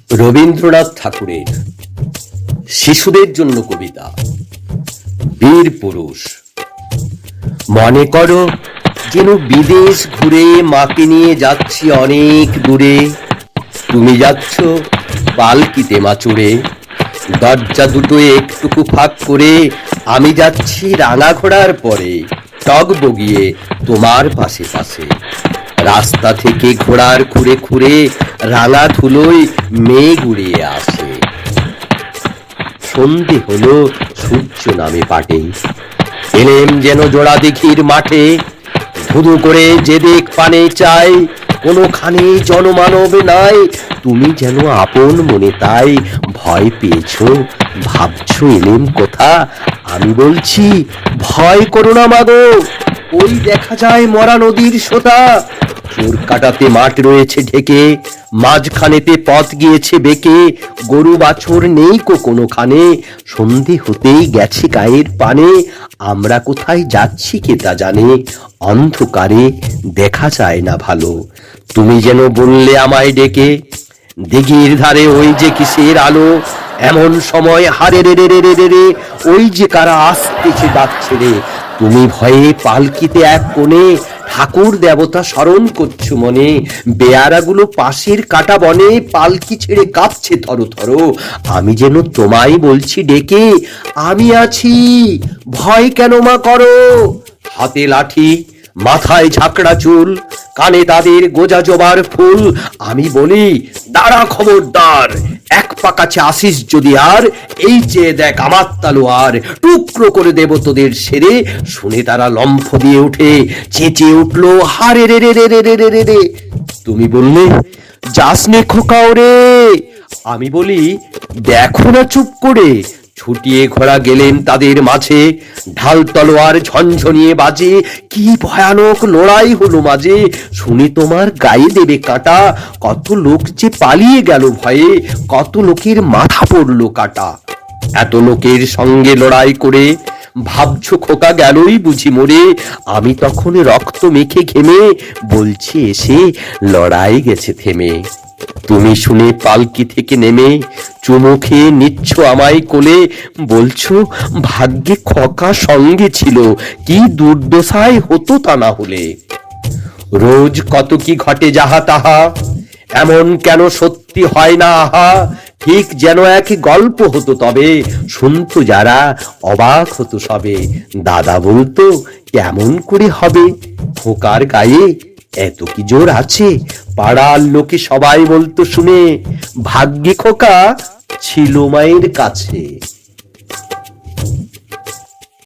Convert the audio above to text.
রবীন্দ্রনাথ ঠাকুরের শিশুদের জন্য কবিতা বীর পুরুষ। মনে করো যেন বিদেশ ঘুরে মাকে নিয়ে যাচ্ছি অনেক দূরে। তুমি যাচ্ছ পালকিতে মাচুরে, দরজা দুটো একটুকু ফাঁক করে আমি যাচ্ছি রাঙা ঘোড়ার পরে, টগ বগিয়ে তোমার পাশে পাশে। রাস্তা থেকে ঘোড়ার খুঁড়ে খুঁড়ে রাঙা ধুলোয় মেঘ উড়িয়ে আসে। সন্ধে হলো, সূর্য নামে পাটে, এলেম যেন জোড়া দিঘির মাঠে। ধুধু করে যে দিক পানে চাই, কোনোখানে জনমানব নাই। তুমি যেন আপন মনে তাই ভয় পেয়েছো, ভাবছো এলেম কোথা। আমি বলছি ভয় করো না মাগো, ওই দেখা যায় মরা নদীর সোতা। চোর কাটাতে মাঠ রয়েছে ঢেকে, মাঝখানেতে পথ গিয়েছে বেঁকে। গরু বাছুর নেই কোনোখানে, সন্ধে হতেই গেছে গায়ের পানে। আমরা কোথায় যাচ্ছি কে তা জানে, অন্ধকারে দেখা যায় না ভালো। তুমি যেন বললে আমায় ডেকে, দিঘির ধারে ওই যে কিসের আলো। এমন সময় হারে রে রে রে রে রে, ওই যে কারা আসতেছে ডাক ছেড়ে। তুমি ভয়ে পালকিতে এক কোণে, ঠাকুর দেবতা স্মরণ করছো মনে। বেয়ারাগুলো পাশের কাটা বনে, পালকি ছেড়ে কাঁপছে থর থর। আমি যেন তোমায় বলছি ডেকে, আমি আছি, ভয় কেন মা করো। হাতে লাঠি, মাথায় ঝাঁকড়া চুল, কানে তাদের গোজা জবার ফুল। আমি বলি দাঁড়া খবরদার, এক পা কাছে আসিস যদি আর, এই চেয়ে দেখ আমার তালোয়ার, টুকরো করে দেব তোদের সেরে। শুনে তারা লম্ফ দিয়ে উঠে, চেঁচিয়ে উঠলো হারে রে রে রে রে রে রে রে রে। তুমি বললে যাস নে খোকা ওরে। আমি বলি দেখো না চুপ করে। ছুটিয়ে ঘোড়া গেলেন তাদের মাঝে, ঢাল তলোয়ার ঝনঝনিয়ে বাজে। কি ভয়ানক লড়াই হলো মাঝে, শুনে তোমার গায়ে দেবে কাটা। কত লোক যে পালিয়ে গেল ভয়ে, কত লোকের মাথা পড়লো কাটা। এত লোকের সঙ্গে লড়াই করে ভাবছো খোকা গেলই বুঝি মরে। আমি তখন রক্ত মেখে ঘেমে বলছি এসে লড়াই গেছে থেমে। তুমি শুনে পালকি থেকে নেমে চুমু খেয়ে নিচ্ছ আমায় কোলে, বলছো ভাগ্যে খোকা সঙ্গে ছিল, কি দুর্দশায় হতো তা না হলে। রোজ কত কি ঘটে যাহা তাহা, এমন কেন সত্যি হয় না আহা। ঠিক যেন এক গল্প হতো তবে, শুনতো যারা অবাক হতো সবে। দাদা বলতো কেমন করে হবে, খোকার গায়ে এত কি জোর আছে। পাড়ার লোকে সবাই বলতো শুনে, ভাগ্যে খোকা ছিল মায়ের কাছে।